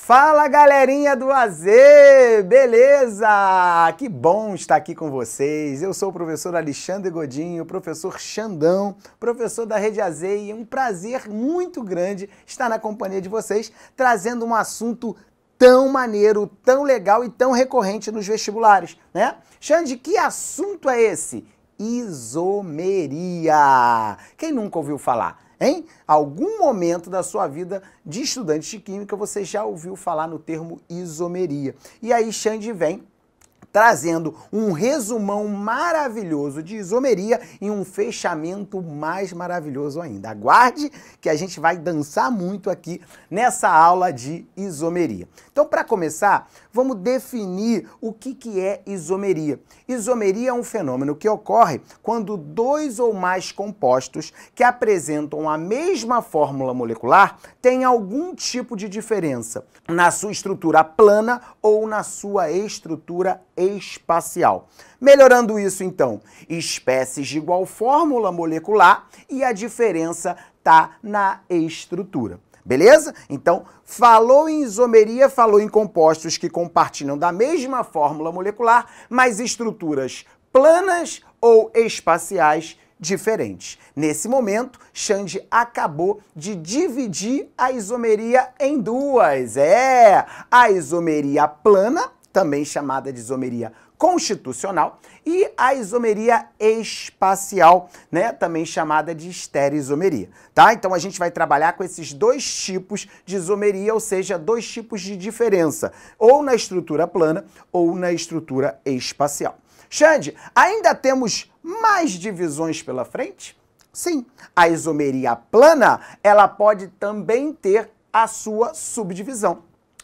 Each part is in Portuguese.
Fala, galerinha do AZ, beleza? Que bom estar aqui com vocês. Eu sou o professor Alexandre Godinho, professor Xandão, professor da Rede AZ, e é um prazer muito grande estar na companhia de vocês, trazendo um assunto tão maneiro, tão legal e tão recorrente nos vestibulares, né? Xande, que assunto é esse? Isomeria. Quem nunca ouviu falar? Em algum momento da sua vida de estudante de química, você já ouviu falar no termo isomeria. E aí Xande vem trazendo um resumão maravilhoso de isomeria e um fechamento mais maravilhoso ainda. Aguarde que a gente vai dançar muito aqui nessa aula de isomeria. Então, para começar, vamos definir o que é isomeria. Isomeria é um fenômeno que ocorre quando dois ou mais compostos que apresentam a mesma fórmula molecular têm algum tipo de diferença na sua estrutura plana ou na sua estrutura espacial. Melhorando isso, então, espécies de igual fórmula molecular e a diferença está na estrutura. Beleza? Então, falou em isomeria, falou em compostos que compartilham da mesma fórmula molecular, mas estruturas planas ou espaciais diferentes. Nesse momento, Xande acabou de dividir a isomeria em duas. A isomeria plana, também chamada de isomeria constitucional, e a isomeria espacial, né, também chamada de estereoisomeria, tá? Então a gente vai trabalhar com esses dois tipos de isomeria, ou seja, dois tipos de diferença, ou na estrutura plana ou na estrutura espacial. Xande, ainda temos mais divisões pela frente? Sim, a isomeria plana, ela pode também ter a sua subdivisão.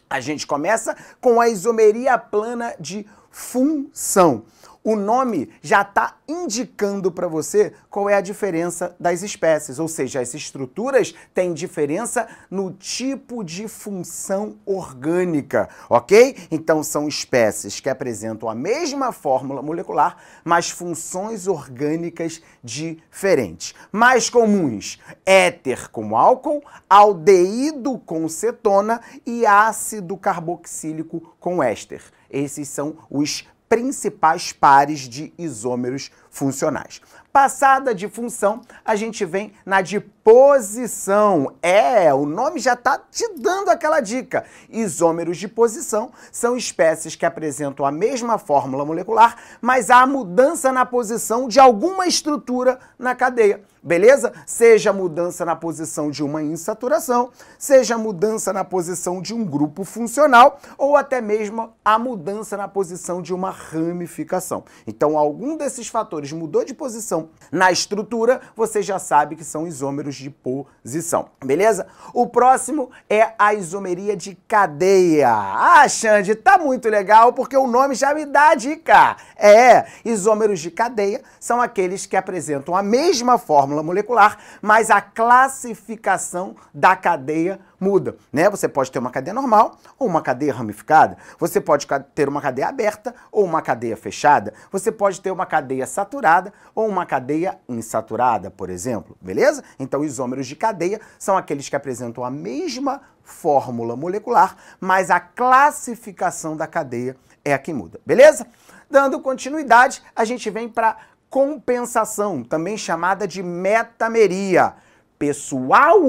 A gente começa com a isomeria plana de função. O nome já está indicando para você qual é a diferença das espécies, ou seja, as estruturas têm diferença no tipo de função orgânica, ok? Então são espécies que apresentam a mesma fórmula molecular, mas funções orgânicas diferentes. Mais comuns: éter como álcool, aldeído com cetona e ácido carboxílico com éster. Esses são os principais pares de isômeros funcionais. Passada de função, a gente vem na de posição. O nome já está te dando aquela dica. Isômeros de posição são espécies que apresentam a mesma fórmula molecular, mas há mudança na posição de alguma estrutura na cadeia. Beleza? Seja mudança na posição de uma insaturação, seja mudança na posição de um grupo funcional, ou até mesmo a mudança na posição de uma ramificação. Então, algum desses fatores mudou de posição na estrutura, você já sabe que são isômeros de posição. Beleza? O próximo é a isomeria de cadeia. Ah, Xande, tá muito legal porque o nome já me dá a dica. Isômeros de cadeia são aqueles que apresentam a mesma fórmula molecular, mas a classificação da cadeia muda, né? Você pode ter uma cadeia normal ou uma cadeia ramificada. Você pode ter uma cadeia aberta ou uma cadeia fechada. Você pode ter uma cadeia saturada ou uma cadeia insaturada, por exemplo. Beleza? Então, isômeros de cadeia são aqueles que apresentam a mesma fórmula molecular, mas a classificação da cadeia é a que muda. Beleza? Dando continuidade, a gente vem para compensação, também chamada de metameria. Pessoal,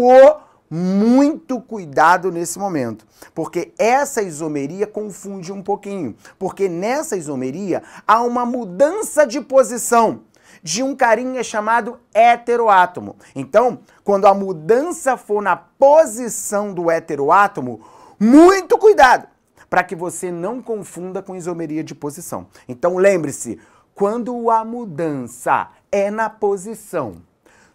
muito cuidado nesse momento, porque essa isomeria confunde um pouquinho, porque nessa isomeria há uma mudança de posição de um carinha chamado heteroátomo. Então, quando a mudança for na posição do heteroátomo, muito cuidado, para que você não confunda com isomeria de posição. Então, lembre-se, quando a mudança é na posição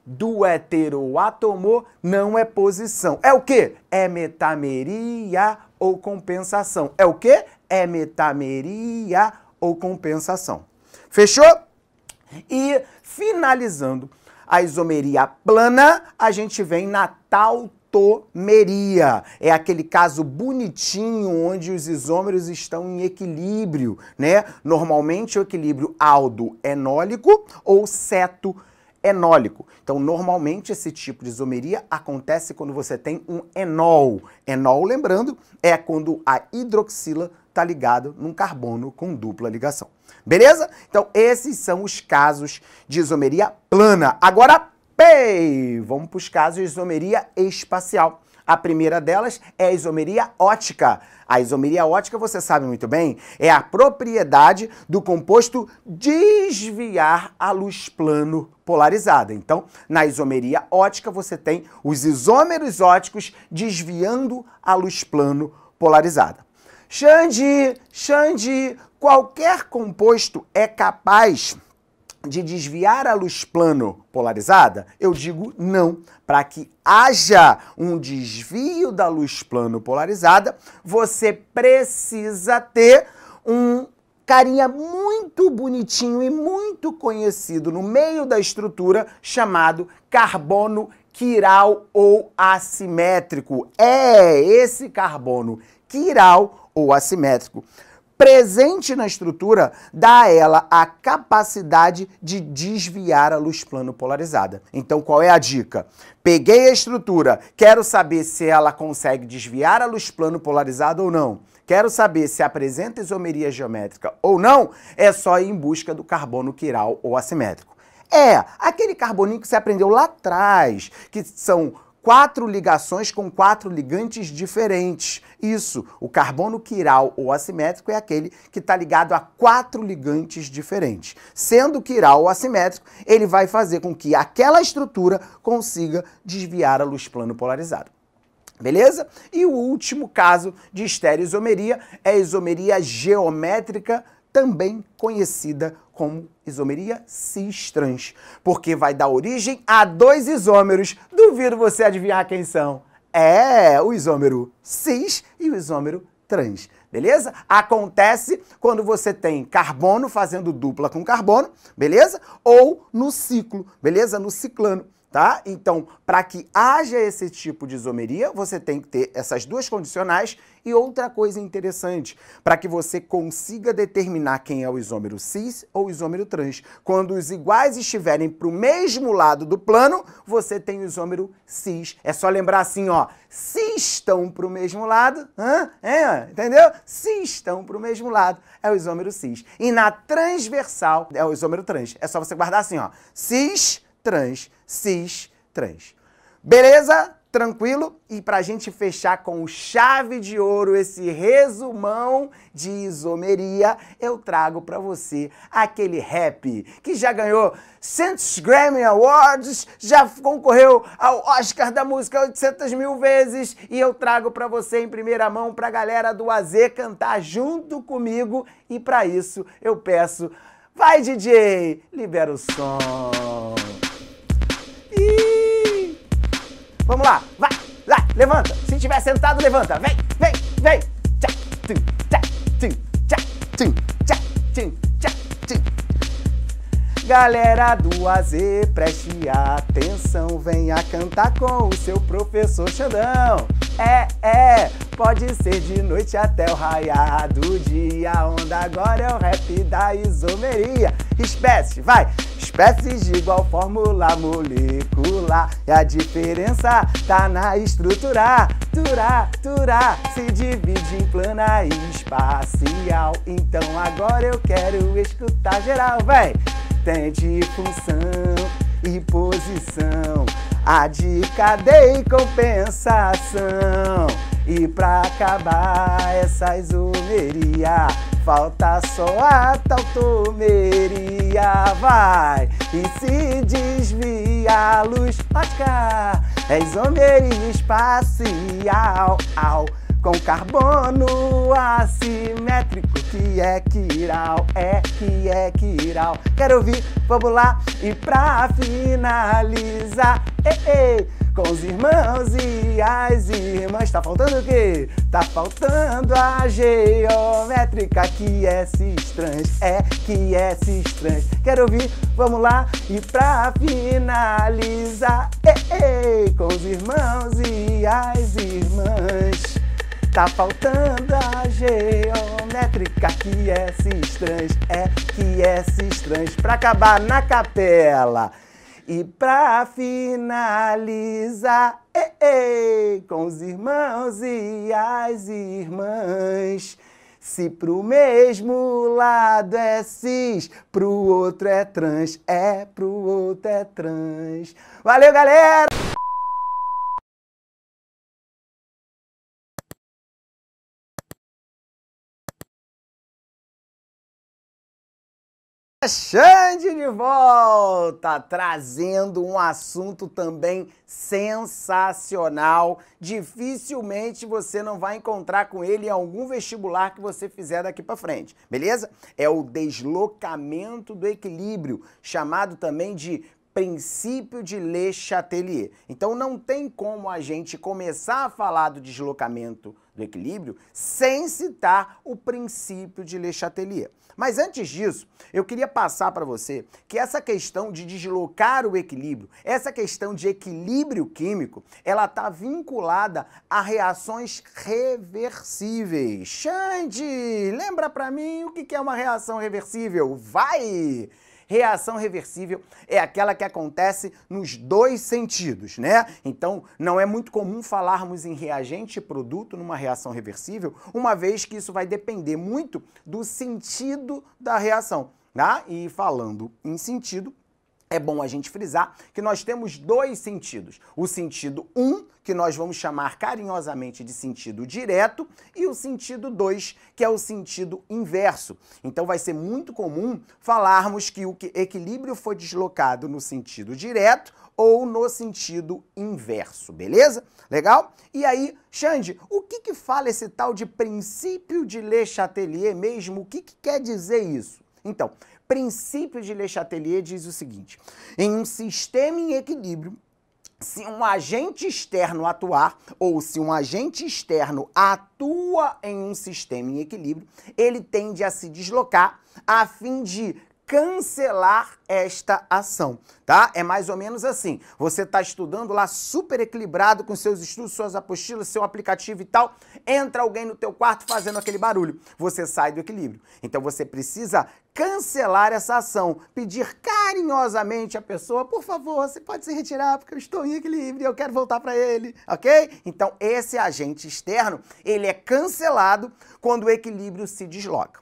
do heteroátomo, não é posição. É o quê? É metameria ou compensação. É o quê? É metameria ou compensação. Fechou? E finalizando a isomeria plana, a gente vem na tautomeria. É aquele caso bonitinho onde os isômeros estão em equilíbrio, né? Normalmente o equilíbrio aldo-enólico ou ceto enólico. Então, normalmente, esse tipo de isomeria acontece quando você tem um enol. Enol, lembrando, é quando a hidroxila está ligado num carbono com dupla ligação. Beleza? Então, esses são os casos de isomeria plana. Agora, vamos para os casos de isomeria espacial. A primeira delas é a isomeria ótica. A isomeria ótica, você sabe muito bem, é a propriedade do composto desviar a luz plano polarizada. Então, na isomeria ótica, você tem os isômeros óticos desviando a luz plano polarizada. Xande, qualquer composto é capaz de desviar a luz plano polarizada? Eu digo não. Para que haja um desvio da luz plano polarizada, você precisa ter um carinha muito bonitinho e muito conhecido no meio da estrutura chamado carbono quiral ou assimétrico. É esse carbono quiral ou assimétrico presente na estrutura dá a ela a capacidade de desviar a luz plano polarizada. Então, qual é a dica? Peguei a estrutura, quero saber se ela consegue desviar a luz plano polarizada ou não. Quero saber se apresenta isomeria geométrica ou não, é só ir em busca do carbono quiral ou assimétrico. É aquele carboninho que você aprendeu lá atrás, que são 4 ligações com 4 ligantes diferentes. Isso, o carbono quiral ou assimétrico é aquele que está ligado a 4 ligantes diferentes. Sendo quiral ou assimétrico, ele vai fazer com que aquela estrutura consiga desviar a luz plano polarizada. Beleza? E o último caso de estereoisomeria é a isomeria geométrica, também conhecida como isomeria cis-trans, porque vai dar origem a 2 isômeros. Duvido você adivinhar quem são. É o isômero cis e o isômero trans, beleza? Acontece quando você tem carbono fazendo dupla com carbono, beleza? Ou no ciclo, beleza? No ciclano. Tá? Então, para que haja esse tipo de isomeria, você tem que ter essas 2 condicionais e outra coisa interessante, para que você consiga determinar quem é o isômero cis ou o isômero trans. Quando os iguais estiverem para o mesmo lado do plano, você tem o isômero cis. É só lembrar assim, ó, se estão para o mesmo lado, entendeu? Se estão para o mesmo lado, é o isômero cis. E na transversal é o isômero trans. É só você guardar assim, ó, cis, trans, cis, trans. Beleza? Tranquilo? E pra gente fechar com chave de ouro esse resumão de isomeria, eu trago pra você aquele rap que já ganhou 100 Grammy Awards, já concorreu ao Oscar da música 800 mil vezes, e eu trago pra você em primeira mão pra galera do AZ cantar junto comigo, e pra isso eu peço, vai DJ, libera o som. Vamos lá, vai, levanta. Se estiver sentado, levanta. Vem. Tchá, tum, tchá, tum, tchá, tum, tchá, tum, tchá, tum. Galera do AZ, preste atenção, venha cantar com o seu professor Xandão. Pode ser de noite até o raiar do dia, a onda agora é o rap da isomeria. Espécies, vai! Espécies de igual fórmula molecular, e a diferença tá na estrutura. Tura, se divide em plana e espacial. Então agora eu quero escutar geral, véi! Tem de função e posição, a de cadeia e compensação. E pra acabar essa isomeria, falta só a tautomeria, vai! E se desvia a luz ótica, é isomeria espacial, com carbono assimétrico, que é quiral, Quero ouvir, vamos lá, e pra finalizar, com os irmãos e as irmãs, tá faltando o quê? Tá faltando a geométrica, que é cis-trans, Quero ouvir, vamos lá, e pra finalizar, com os irmãos e as irmãs. Tá faltando a geométrica, que é cis-trans, Pra acabar na capela. E pra finalizar, com os irmãos e as irmãs, se pro mesmo lado é cis, pro outro é trans, pro outro é trans. Valeu, galera! Xande de volta, trazendo um assunto também sensacional. Dificilmente você não vai encontrar com ele em algum vestibular que você fizer daqui para frente, beleza? É o deslocamento do equilíbrio, chamado também de princípio de Le Chatelier. Então não tem como a gente começar a falar do deslocamento do equilíbrio sem citar o princípio de Le Chatelier. Mas antes disso, eu queria passar para você que essa questão de deslocar o equilíbrio, essa questão de equilíbrio químico, ela está vinculada a reações reversíveis. Xande, lembra para mim o que é uma reação reversível? Vai! Reação reversível é aquela que acontece nos dois sentidos, né? Então, não é muito comum falarmos em reagente e produto numa reação reversível, uma vez que isso vai depender muito do sentido da reação, tá? E falando em sentido, é bom a gente frisar que nós temos dois sentidos. O sentido 1, que nós vamos chamar carinhosamente de sentido direto, e o sentido 2, que é o sentido inverso. Então vai ser muito comum falarmos que o equilíbrio foi deslocado no sentido direto ou no sentido inverso, beleza? Legal? E aí, Xande, o que fala esse tal de princípio de Le Chatelier mesmo? O que quer dizer isso? Então, princípio de Le Chatelier diz o seguinte: em um sistema em equilíbrio, se um agente externo atuar, ou se um agente externo atua em um sistema em equilíbrio, ele tende a se deslocar a fim de cancelar esta ação, tá? É mais ou menos assim. Você está estudando lá super equilibrado com seus estudos, suas apostilas, seu aplicativo e tal, entra alguém no teu quarto fazendo aquele barulho. Você sai do equilíbrio. Então você precisa cancelar essa ação, pedir carinhosamente à pessoa, por favor, você pode se retirar porque eu estou em equilíbrio e eu quero voltar para ele, ok? Então esse agente externo, ele é cancelado quando o equilíbrio se desloca.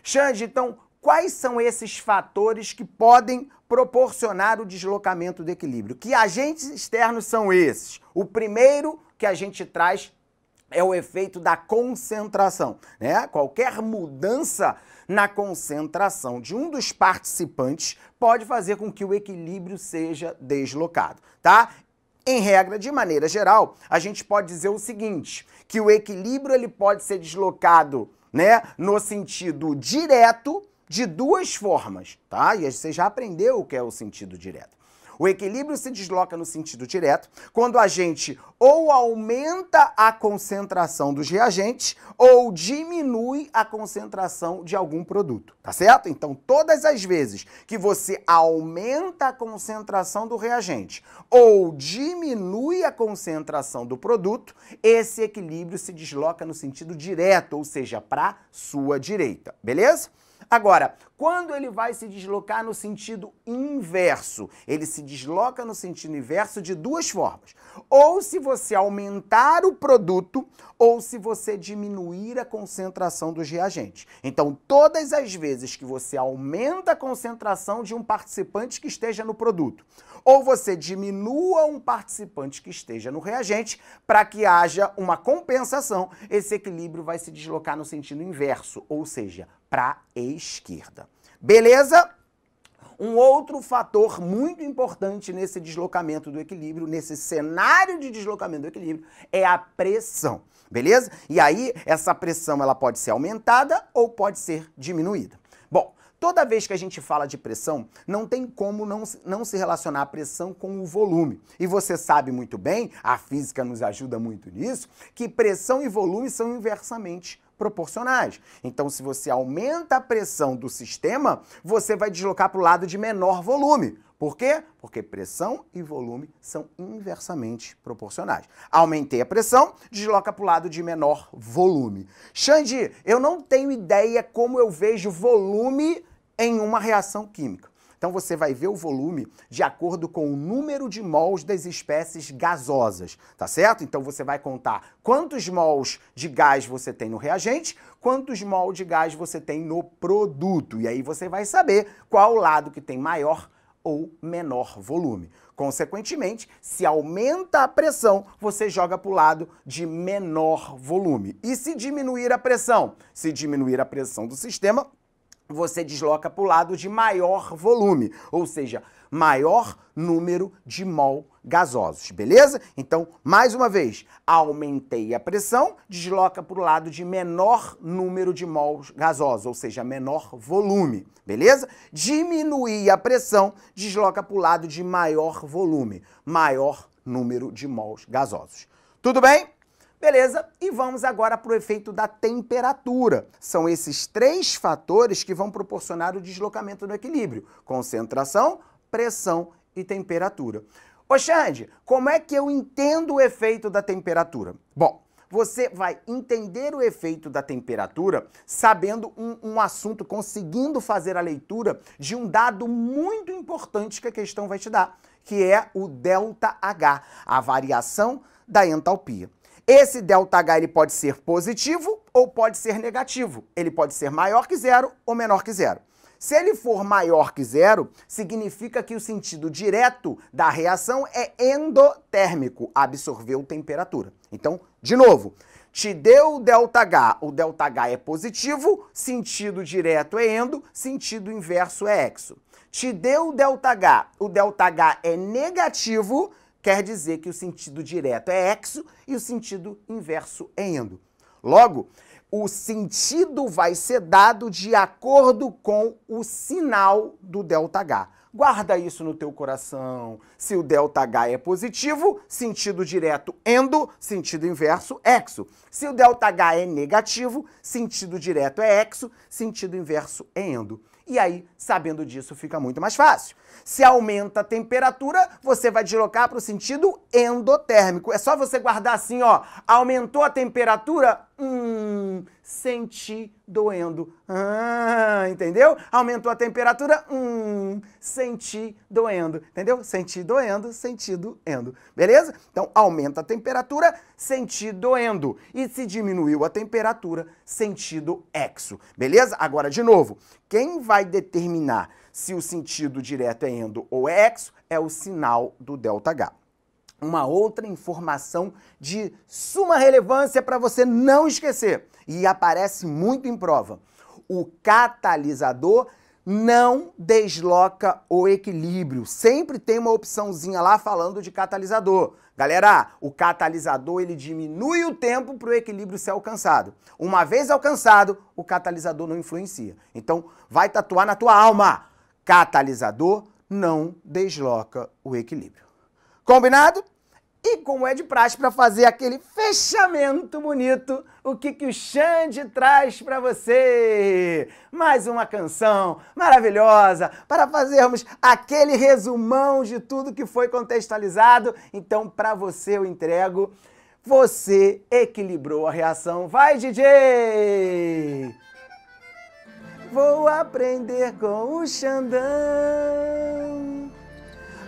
Xande, então, quais são esses fatores que podem proporcionar o deslocamento do equilíbrio? Que agentes externos são esses? O primeiro que a gente traz é o efeito da concentração, né? Qualquer mudança na concentração de um dos participantes pode fazer com que o equilíbrio seja deslocado, tá? Em regra, de maneira geral, a gente pode dizer o seguinte, que o equilíbrio ele pode ser deslocado, né, no sentido direto de duas formas, tá? E você já aprendeu o que é o sentido direto. O equilíbrio se desloca no sentido direto quando a gente ou aumenta a concentração dos reagentes ou diminui a concentração de algum produto, tá certo? Então, todas as vezes que você aumenta a concentração do reagente ou diminui a concentração do produto, esse equilíbrio se desloca no sentido direto, ou seja, para sua direita, beleza? Agora, quando ele vai se deslocar no sentido inverso, ele se desloca no sentido inverso de duas formas. Ou se você aumentar o produto, ou se você diminuir a concentração dos reagentes. Então, todas as vezes que você aumenta a concentração de um participante que esteja no produto, ou você diminua um participante que esteja no reagente, para que haja uma compensação, esse equilíbrio vai se deslocar no sentido inverso, ou seja, para a esquerda. Beleza? Um outro fator muito importante nesse deslocamento do equilíbrio, nesse cenário de deslocamento do equilíbrio, é a pressão, beleza? E aí, essa pressão ela pode ser aumentada ou pode ser diminuída. Bom, toda vez que a gente fala de pressão, não tem como não se relacionar a pressão com o volume. E você sabe muito bem, a física nos ajuda muito nisso, que pressão e volume são inversamente proporcionais. Então, se você aumenta a pressão do sistema, você vai deslocar para o lado de menor volume. Por quê? Porque pressão e volume são inversamente proporcionais. Aumentei a pressão, desloca para o lado de menor volume. Xande, eu não tenho ideia como eu vejo volume em uma reação química. Então você vai ver o volume de acordo com o número de mols das espécies gasosas, tá certo? Então você vai contar quantos mols de gás você tem no reagente, quantos mols de gás você tem no produto. E aí você vai saber qual o lado que tem maior ou menor volume. Consequentemente, se aumenta a pressão, você joga para o lado de menor volume. E se diminuir a pressão? Se diminuir a pressão do sistema, você desloca para o lado de maior volume, ou seja, maior número de mol gasosos, beleza? Então, mais uma vez, aumentei a pressão, desloca para o lado de menor número de mols gasosos, ou seja, menor volume, beleza? Diminuir a pressão, desloca para o lado de maior volume, maior número de mols gasosos. Tudo bem? Beleza? E vamos agora para o efeito da temperatura. São esses três fatores que vão proporcionar o deslocamento do equilíbrio: concentração, pressão e temperatura. Ô Xande, como é que eu entendo o efeito da temperatura? Bom, você vai entender o efeito da temperatura sabendo um assunto, conseguindo fazer a leitura de um dado muito importante que a questão vai te dar, que é o ΔH, a variação da entalpia. Esse ΔH ele pode ser positivo ou pode ser negativo. Ele pode ser maior que zero ou menor que zero. Se ele for maior que zero, significa que o sentido direto da reação é endotérmico, absorveu temperatura. Então, de novo, te deu o ΔH é positivo, sentido direto é endo, sentido inverso é exo. Te deu o ΔH é negativo, quer dizer que o sentido direto é exo e o sentido inverso é endo. Logo, o sentido vai ser dado de acordo com o sinal do ΔH. Guarda isso no teu coração. Se o ΔH é positivo, sentido direto endo, sentido inverso exo. Se o ΔH é negativo, sentido direto é exo, sentido inverso é endo. E aí, sabendo disso, fica muito mais fácil. Se aumenta a temperatura, você vai deslocar para o sentido endotérmico. É só você guardar assim, ó. Aumentou a temperatura? Senti doendo. Entendeu? Aumentou a temperatura? Senti doendo. Entendeu? Senti doendo, sentido endo. Beleza? Então, aumenta a temperatura, senti doendo. E se diminuiu a temperatura, sentido exo. Beleza? Agora, de novo, quem vai determinar se o sentido direto é endo ou é exo é o sinal do ΔH. Uma outra informação de suma relevância para você não esquecer, e aparece muito em prova: o catalisador não desloca o equilíbrio. Sempre tem uma opçãozinha lá falando de catalisador. Galera, o catalisador ele diminui o tempo para o equilíbrio ser alcançado. Uma vez alcançado, o catalisador não influencia. Então, vai tatuar na tua alma: catalisador não desloca o equilíbrio. Combinado? E como é de praxe, para fazer aquele fechamento bonito, o que o Xande traz para você? Mais uma canção maravilhosa para fazermos aquele resumão de tudo que foi contextualizado. Então, para você eu entrego Você Equilibrou a Reação. Vai, DJ! Vou aprender com o Xandão.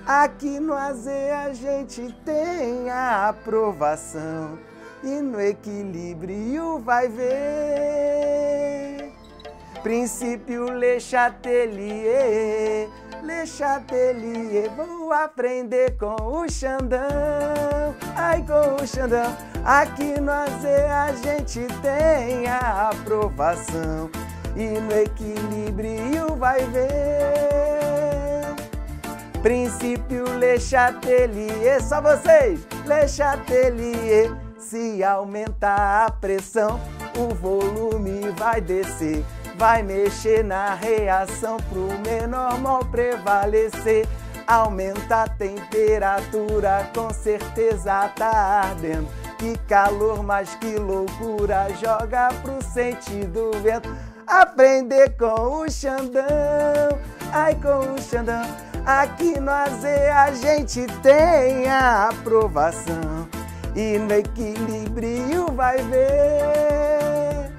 Aqui no AZ a gente tem a aprovação e no equilíbrio vai ver. Princípio Le Chatelier, vou aprender com o Xandão. Ai, com o Xandão. Aqui no AZ a gente tem a aprovação e no equilíbrio vai ver. Princípio Le Chatelier, só vocês! Le Chatelier, se aumentar a pressão, o volume vai descer, vai mexer na reação pro menor mol prevalecer. Aumenta a temperatura, com certeza tá ardendo. Que calor, mas que loucura, joga pro sentido vento. Aprender com o Xandão, ai com o Xandão. Aqui no AZ a gente tem a aprovação e no equilíbrio vai ver.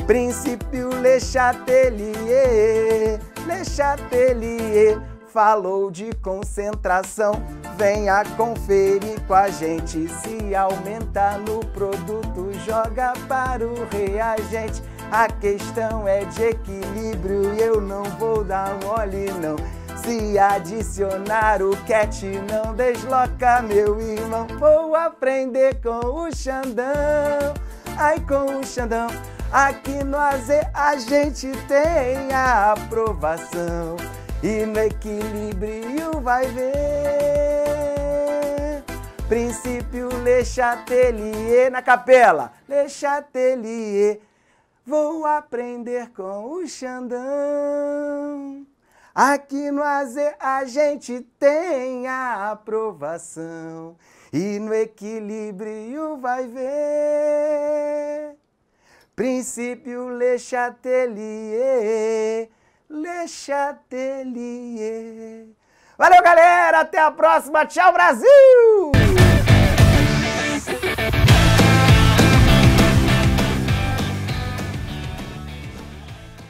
Princípio Le Chatelier, Le Chatelier falou de concentração. Venha conferir com a gente. Se aumentar no produto, joga para o reagente. A questão é de equilíbrio e eu não vou dar mole não. Se adicionar o cat, não desloca, meu irmão. Vou aprender com o Xandão. Ai, com o Xandão. Aqui no AZ a gente tem a aprovação. E no equilíbrio vai ver. Princípio Le Chatelier na capela. Le Chatelier. Vou aprender com o Xandão. Aqui no AZ a gente tem a aprovação. E no equilíbrio vai ver. Princípio Le Chatelier. Le Chatelier. Valeu, galera! Até a próxima! Tchau, Brasil!